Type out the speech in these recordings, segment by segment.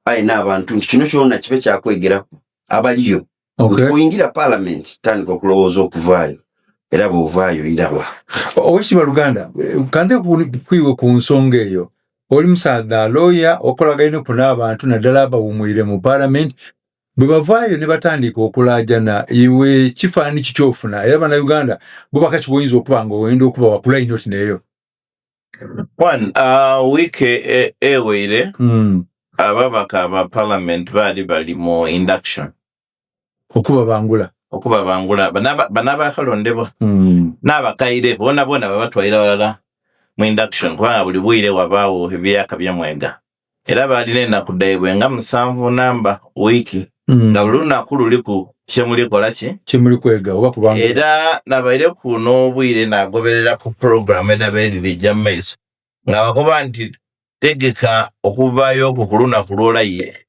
aina abantu kino kyonna kibe kyakwegera abaliyo kuyingira parliament tandika okulowooza okuvaayo era bw'ovaayo iraba owekitiibwa Luganda kante kwiwe ku nsonga eyo oli musaadha lawyer okolaganye n'abantu naddala abawumwire mu parliament bwe bavaayo ne batandika okulaajana iwe kifaani kikyofuna era bannayuganda bo bakaki bwoyinza okuba nga ogenda okuba wakula nnyo tineeyo wiiki eweire ababaka aba parliament baali bali mu induction okubabangula banaabakalondebwa n'abakaire boona babatwalira walala mu induction kubanga buli bwire wabaawo ebyaka byamwega era baalina ennaku ddayibwe nga 7 namba wiiki nga buli lunaku luliku kyemuli kwega oba kubanga era nabaire kuno obwire n'agoberera ku program edaba eriri ejja mu maiso nga bagoba nti tegeka okuvaayo okwo ku lunaku lw'olayire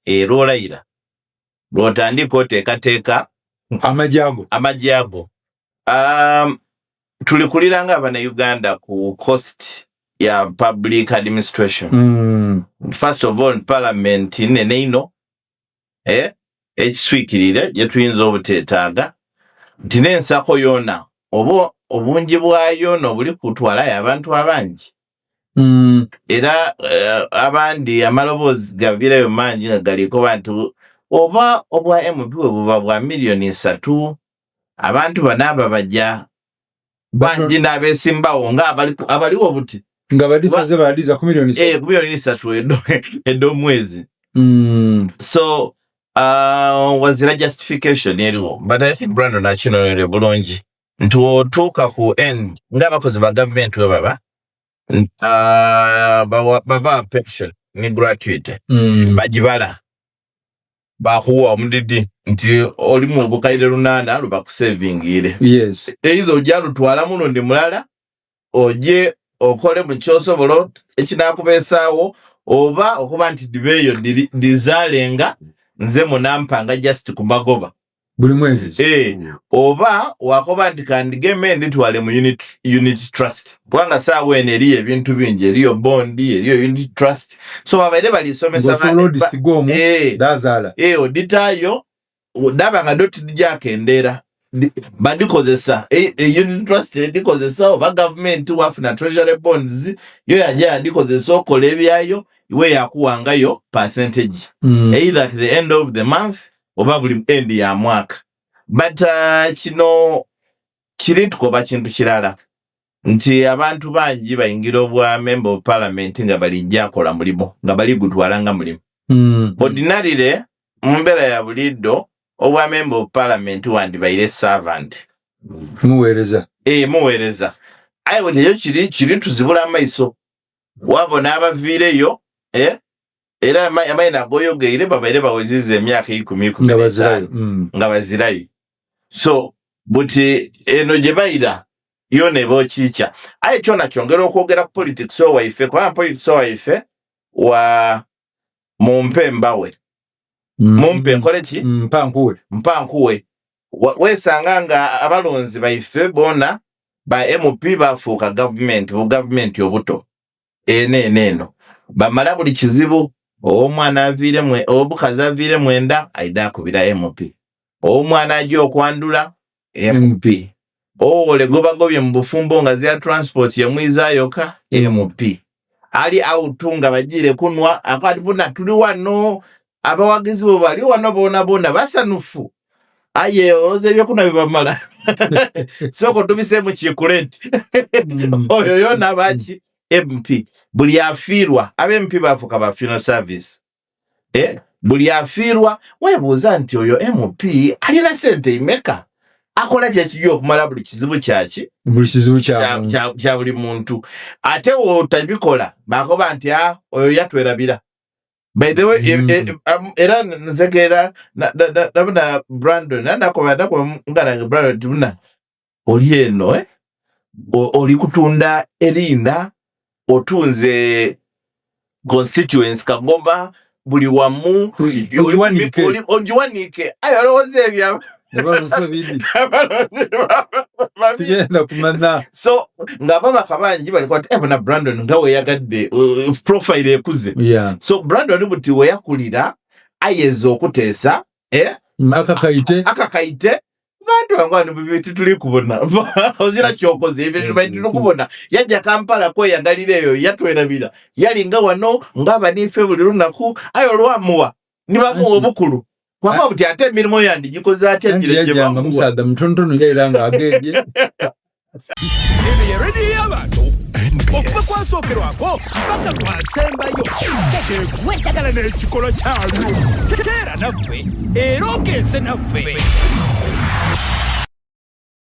lw'olayira lw'otandika oteekateeka amagye ago tuli kulira nga Abannayuganda ku cost ya public administration first of all parliament nene ino ekiswikirire gye tuyinza obuteetaaga nti n'ensako yoona oba obungi bwayo n'obuli kutwalayo abantu abangi era abandi amaloboozi gaviirayo mangi nga galiko bantu oba obwa MP bwe buba bwa million 3 abantu banaaba bajja bangi n'abeesimbawo nga abaliwo buti nga badisaze badiza ku million 3 ed'omwezi so wazira justification eriwo but I think Brandon akinonere bulungi nti otuuka ku end ng'abakozi ba government we baba pension ni gratuity bagibala bakuwa omudidi nti oli mu bukaire 8 lubakusavingire eizo ojja lutwala mulundi mulala oje okole mu kyosobola ekinakubeesaawo oba okuba nti dibeeyo dizalenga nze munampanga just ku magoba buli mwezi oba wakoba nti kandigeme nditwale mu unit trust kubanga saawa eno eriyo ebintu bingi eriyo bondi eriyo unit trust so babaire balisomesa oditayo daba nga doti dijakendera bandikozesa unit trust edikozesa oba government wafuna treasury bonds yo yajja yandikozesa okola ebyayo iwe yakuwangayo percentage either at the end of the month oba buli end ya mwaka but kino kiri tukoba kintu kirala nti abantu bangi bayingira obwa member of parliament nga balijja akola mulimo nga bali gutwala nga mulimo ordinarily mumbeera ya buliddo obwa member of parliament wandibaire servant muweereza ayiwe teyo kiri tuzibula amaiso wabona abaviireyo era amaina agoyogeire babaire baweziza emyaka 10 nga bazirayo so buti eno gye bayira yo ne bokiikya aye kyona kyongera okwogera ku politics owaife kubanga politics owaife wa mumpe mbawe mumpe nkole ki mpankuwe weesanga nga abalonzi baife bona ba MP bafuuka government obuto eno bamala buli kizibu omwana aviire obukazi aviire mwenda aida akubira MP omwana ajja okwandula MP ole gobagobye mu bufumbo nga zya transport yamwizayoka MP ali autunga bajire kunwa akati buna tuli wano abawagizi bo bali wano bona basanufu aye oloze byokuna bibamala soko tubise mu kikurenti oyo yona bachi MP buli afirwa abe MP bafuka ba funeral service buli afirwa webuuza nti oyo MP alina sente imeka akola kyekijja okumala buli kizibu kya buli muntu ate otabikola bakoba nti oyo yatwerabira by the way era nzegera na Brandon nakoba ngala Brandon tuna oli eno oli kutunda erinda otunze constituents Kagoma buli wamu ojiwanike ayo loze ebya Nebalonze babiri. Tugenda kumanya. So ngababaka bangi bali kwati ebona Brandon nga we yagadde profile ekuze. Yeah. So Brandon buti we yakulira ayezo okuteesa akakaite bantu bangwani bibitu tuli kubona ozira kyokoze ebintu bayitu kubona yajja Kampala ko yagalireyo yatwerabira yali nga wano ngaba nife buli lunaku ayo lwamuwa nibamuwa obukulu kwamba buti ate emirimo yandi gikoze ate njire banga musaada mtontono yairanga agedye ebe ready yabantu okuba kwasokerwako mpaka kwasembayo wetagala n'ekikolo kyalyo teera naffe era ogenze naffe